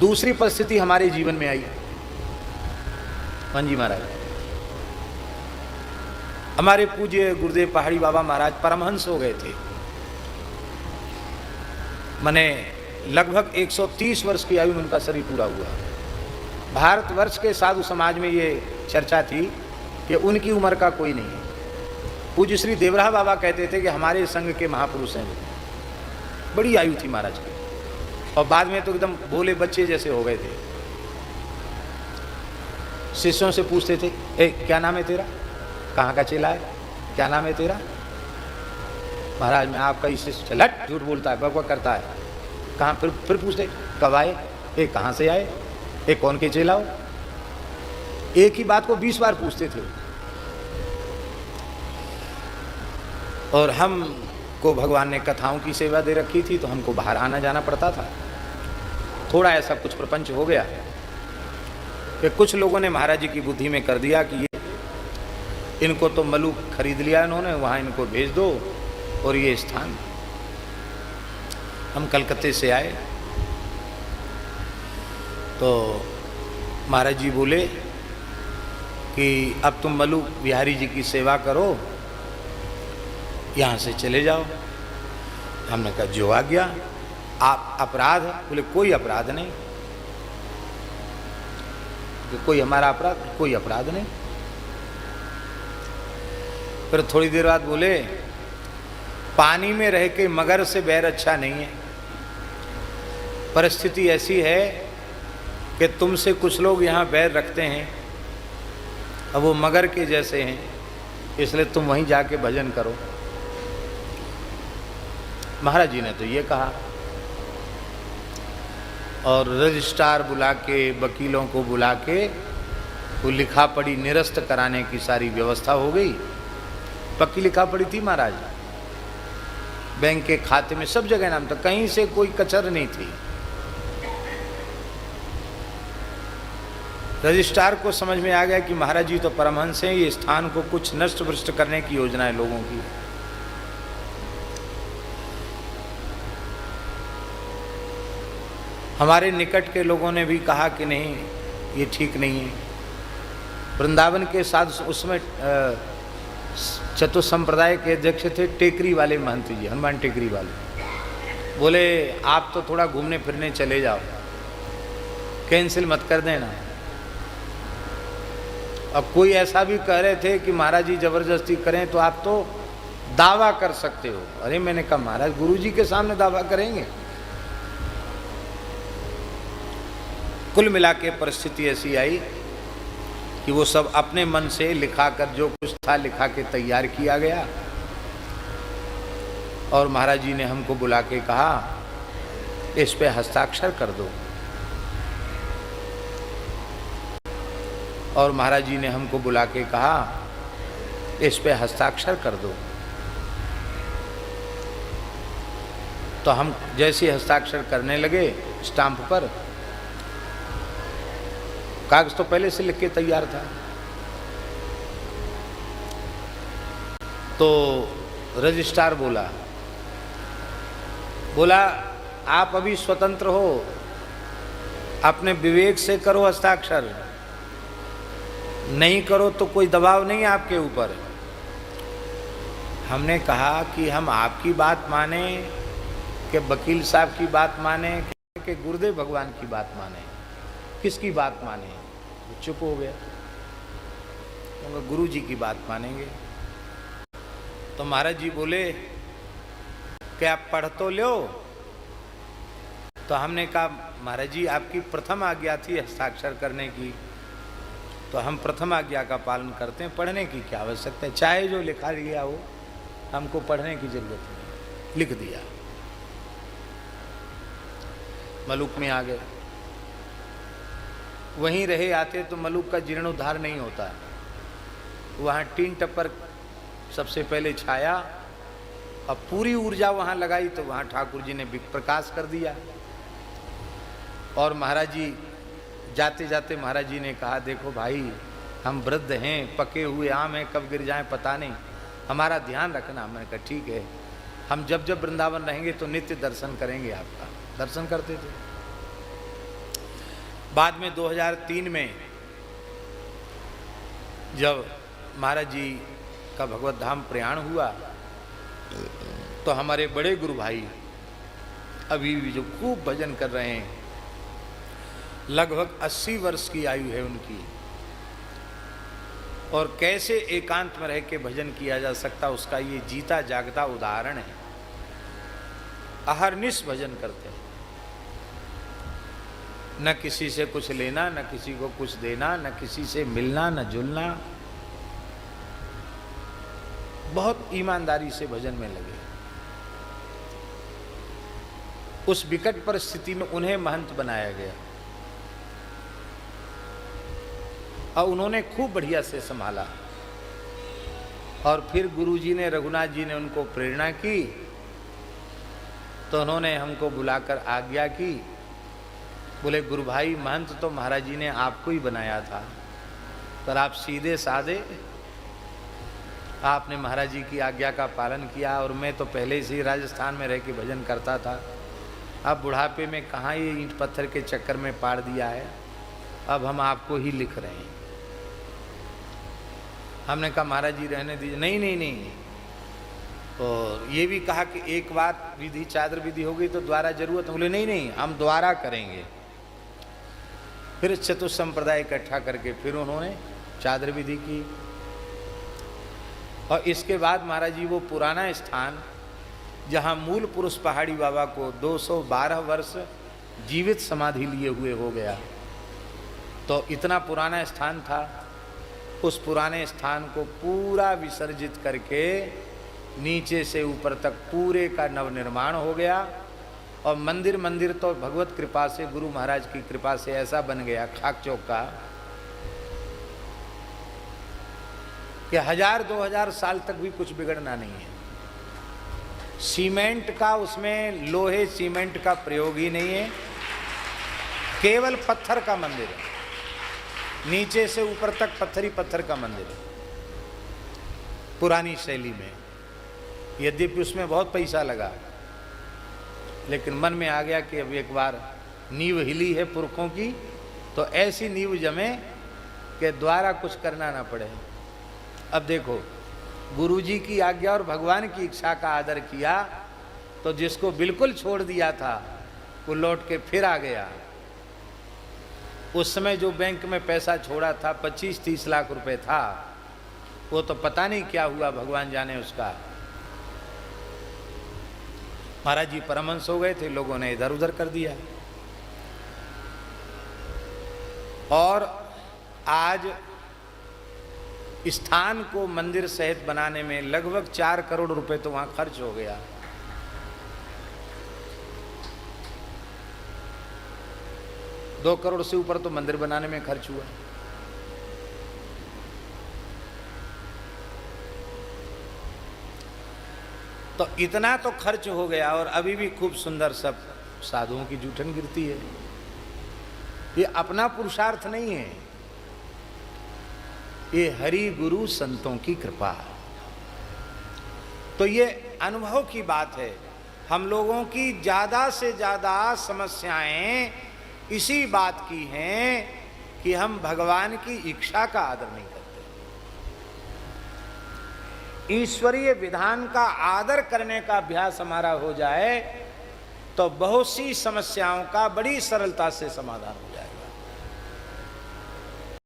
दूसरी परिस्थिति हमारे जीवन में आई। हाँ जी महाराज, हमारे पूज्य गुरुदेव पहाड़ी बाबा महाराज परमहंस हो गए थे। माने लगभग 130 वर्ष की आयु में उनका शरीर पूरा हुआ। भारतवर्ष के साधु समाज में ये चर्चा थी कि उनकी उम्र का कोई नहीं है। पूज्य श्री देवराह बाबा कहते थे कि हमारे संघ के महापुरुष हैं। बड़ी आयु थी महाराज की, और बाद में तो एकदम भोले बच्चे जैसे हो गए थे। शिष्यों से पूछते थे, ए क्या नाम है तेरा, कहाँ का चेला है, क्या नाम है तेरा? महाराज मैं आपका ही शिष्य। चलट, झूठ बोलता है, बकबक करता है। कहाँ? फिर पूछते कब आए, ए कहाँ से आए, ए कौन के चेला हो? एक ही बात को 20 बार पूछते थे। और हम को भगवान ने कथाओं की सेवा दे रखी थी, तो हमको बाहर आना जाना पड़ता था। थोड़ा ऐसा कुछ प्रपंच हो गया कि कुछ लोगों ने महाराज जी की बुद्धि में कर दिया कि ये इनको तो मलूक खरीद लिया इन्होंने, वहाँ इनको भेज दो और ये स्थान। हम कलकत्ते से आए तो महाराज जी बोले कि अब तुम मलूक बिहारी जी की सेवा करो, यहाँ से चले जाओ। हमने कहा जो आ गया। आप अपराध? बोले कोई अपराध नहीं। कोई हमारा अपराध? कोई अपराध नहीं। फिर थोड़ी देर बाद बोले पानी में रह के मगर से बैर अच्छा नहीं है। परिस्थिति ऐसी है कि तुमसे कुछ लोग यहाँ बैर रखते हैं, अब वो मगर के जैसे हैं, इसलिए तुम वहीं जाके भजन करो। महाराज जी ने तो ये कहा, और रजिस्ट्रार बुला के, वकीलों को बुला के वो लिखा पढ़ी निरस्त कराने की सारी व्यवस्था हो गई। पक्की लिखा पड़ी थी महाराज, बैंक के खाते में सब जगह नाम था, कहीं से कोई कचर नहीं थी। रजिस्ट्रार को समझ में आ गया कि महाराज जी तो परमहंस हैं, ये स्थान को कुछ नष्ट भ्रष्ट करने की योजना है लोगों की। हमारे निकट के लोगों ने भी कहा कि नहीं ये ठीक नहीं है। वृंदावन के साथ उसमें चतुर संप्रदाय के अध्यक्ष थे टेकरी वाले महंत जी, हनुमान टेकरी वाले। बोले आप तो थोड़ा घूमने फिरने चले जाओ, कैंसिल मत कर देना। अब कोई ऐसा भी कह रहे थे कि महाराज जी जबरदस्ती करें तो आप तो दावा कर सकते हो। अरे मैंने कहा महाराज गुरु जी के सामने दावा करेंगे? कुल मिला के परिस्थिति ऐसी आई कि वो सब अपने मन से लिखा कर, जो कुछ था लिखा के तैयार किया गया। और महाराज जी ने हमको बुला के कहा इस पे हस्ताक्षर कर दो। और महाराज जी ने हमको बुला के कहा इस पे हस्ताक्षर कर दो। तो हम जैसे हस्ताक्षर करने लगे स्टाम्प पर, कागज तो पहले से लिख के तैयार था, तो रजिस्ट्रार बोला आप अभी स्वतंत्र हो, अपने विवेक से करो हस्ताक्षर, नहीं करो तो कोई दबाव नहीं है आपके ऊपर। हमने कहा कि हम आपकी बात माने कि वकील साहब की बात माने कि गुरुदेव भगवान की बात माने, किसकी बात माने? चुप हो गया। गुरु जी की बात मानेंगे। तो महाराज जी बोले कि आप पढ़ तो लो। तो हमने कहा महाराज जी आपकी प्रथम आज्ञा थी हस्ताक्षर करने की, तो हम प्रथम आज्ञा का पालन करते हैं, पढ़ने की क्या आवश्यकता है, चाहे जो लिखा गया हो, हमको पढ़ने की जरूरत नहीं। लिख दिया, मलुक में आ गए। वहीं रहे आते तो मलुक का जीर्णोद्धार नहीं होता। वहाँ टीन टप्पर सबसे पहले छाया, अब पूरी ऊर्जा वहाँ लगाई तो वहाँ ठाकुर जी ने प्रकाश कर दिया। और महाराज जी जाते जाते महाराज जी ने कहा देखो भाई हम वृद्ध हैं, पके हुए आम हैं, कब गिर जाएं पता नहीं, हमारा ध्यान रखना। मैंने कहा ठीक है, हम जब वृंदावन रहेंगे तो नित्य दर्शन करेंगे आपका। दर्शन करते थे। बाद में 2003 में जब महाराज जी का भगवत धाम प्रयाण हुआ तो हमारे बड़े गुरु भाई अभी भी जो खूब भजन कर रहे हैं, लगभग 80 वर्ष की आयु है उनकी, और कैसे एकांत में रह के भजन किया जा सकता उसका ये जीता जागता उदाहरण है। अहरनिश भजन करते हैं, न किसी से कुछ लेना, न किसी को कुछ देना, न किसी से मिलना, न जुलना, बहुत ईमानदारी से भजन में लगे। उस विकट परिस्थिति में उन्हें महंत बनाया गया और उन्होंने खूब बढ़िया से संभाला। और फिर गुरुजी ने, रघुनाथ जी ने उनको प्रेरणा की तो उन्होंने हमको बुलाकर आज्ञा की, बोले गुरु भाई महंत तो महाराज जी ने आपको ही बनाया था, पर आप सीधे साधे, आपने महाराज जी की आज्ञा का पालन किया और मैं तो पहले से ही राजस्थान में रह के भजन करता था। अब बुढ़ापे में कहाँ ये ईंट पत्थर के चक्कर में पाड़ दिया है, अब हम आपको ही लिख रहे हैं। हमने कहा महाराज जी रहने दीजिए। नहीं नहीं नहीं, और ये भी कहा कि एक बार विधि चादर विधि होगी तो द्वारा जरूरत। बोले नहीं नहीं, हम द्वारा करेंगे। फिर चतुर्थ संप्रदाय इकट्ठा करके फिर उन्होंने चादर विधि की। और इसके बाद महाराज जी वो पुराना स्थान जहाँ मूल पुरुष पहाड़ी बाबा को 212 वर्ष जीवित समाधि लिए हुए हो गया, तो इतना पुराना स्थान था, उस पुराने स्थान को पूरा विसर्जित करके नीचे से ऊपर तक पूरे का नवनिर्माण हो गया। और मंदिर तो भगवत कृपा से, गुरु महाराज की कृपा से ऐसा बन गया खाक चौक का कि 1000-2000 साल तक भी कुछ बिगड़ना नहीं है। सीमेंट का, उसमें लोहे सीमेंट का प्रयोग ही नहीं है, केवल पत्थर का मंदिर है, नीचे से ऊपर तक पत्थर ही पत्थर का मंदिर है, पुरानी शैली में। यद्यपि उसमें बहुत पैसा लगा, लेकिन मन में आ गया कि अब एक बार नींव हिली है पुरखों की, तो ऐसी नींव जमे कि द्वारा कुछ करना ना पड़े। अब देखो, गुरुजी की आज्ञा और भगवान की इच्छा का आदर किया तो जिसको बिल्कुल छोड़ दिया था वो लौट के फिर आ गया। उस समय जो बैंक में पैसा छोड़ा था 25-30 लाख रुपए था, वो तो पता नहीं क्या हुआ, भगवान जाने उसका। महाराज जी परमहंस हो गए थे, लोगों ने इधर उधर कर दिया। और आज स्थान को मंदिर सहित बनाने में लगभग 4 करोड़ रुपए तो वहां खर्च हो गया। दो करोड़ से ऊपर तो मंदिर बनाने में खर्च हुआ। तो इतना तो खर्च हो गया और अभी भी खूब सुंदर सब साधुओं की जूठन गिरती है। ये अपना पुरुषार्थ नहीं है, ये हरि गुरु संतों की कृपा। तो ये अनुभव की बात है। हम लोगों की ज़्यादा से ज़्यादा समस्याएं इसी बात की हैं कि हम भगवान की इच्छा का आदर नहीं करते। ईश्वरीय विधान का आदर करने का अभ्यास हमारा हो जाए तो बहुत सी समस्याओं का बड़ी सरलता से समाधान हो।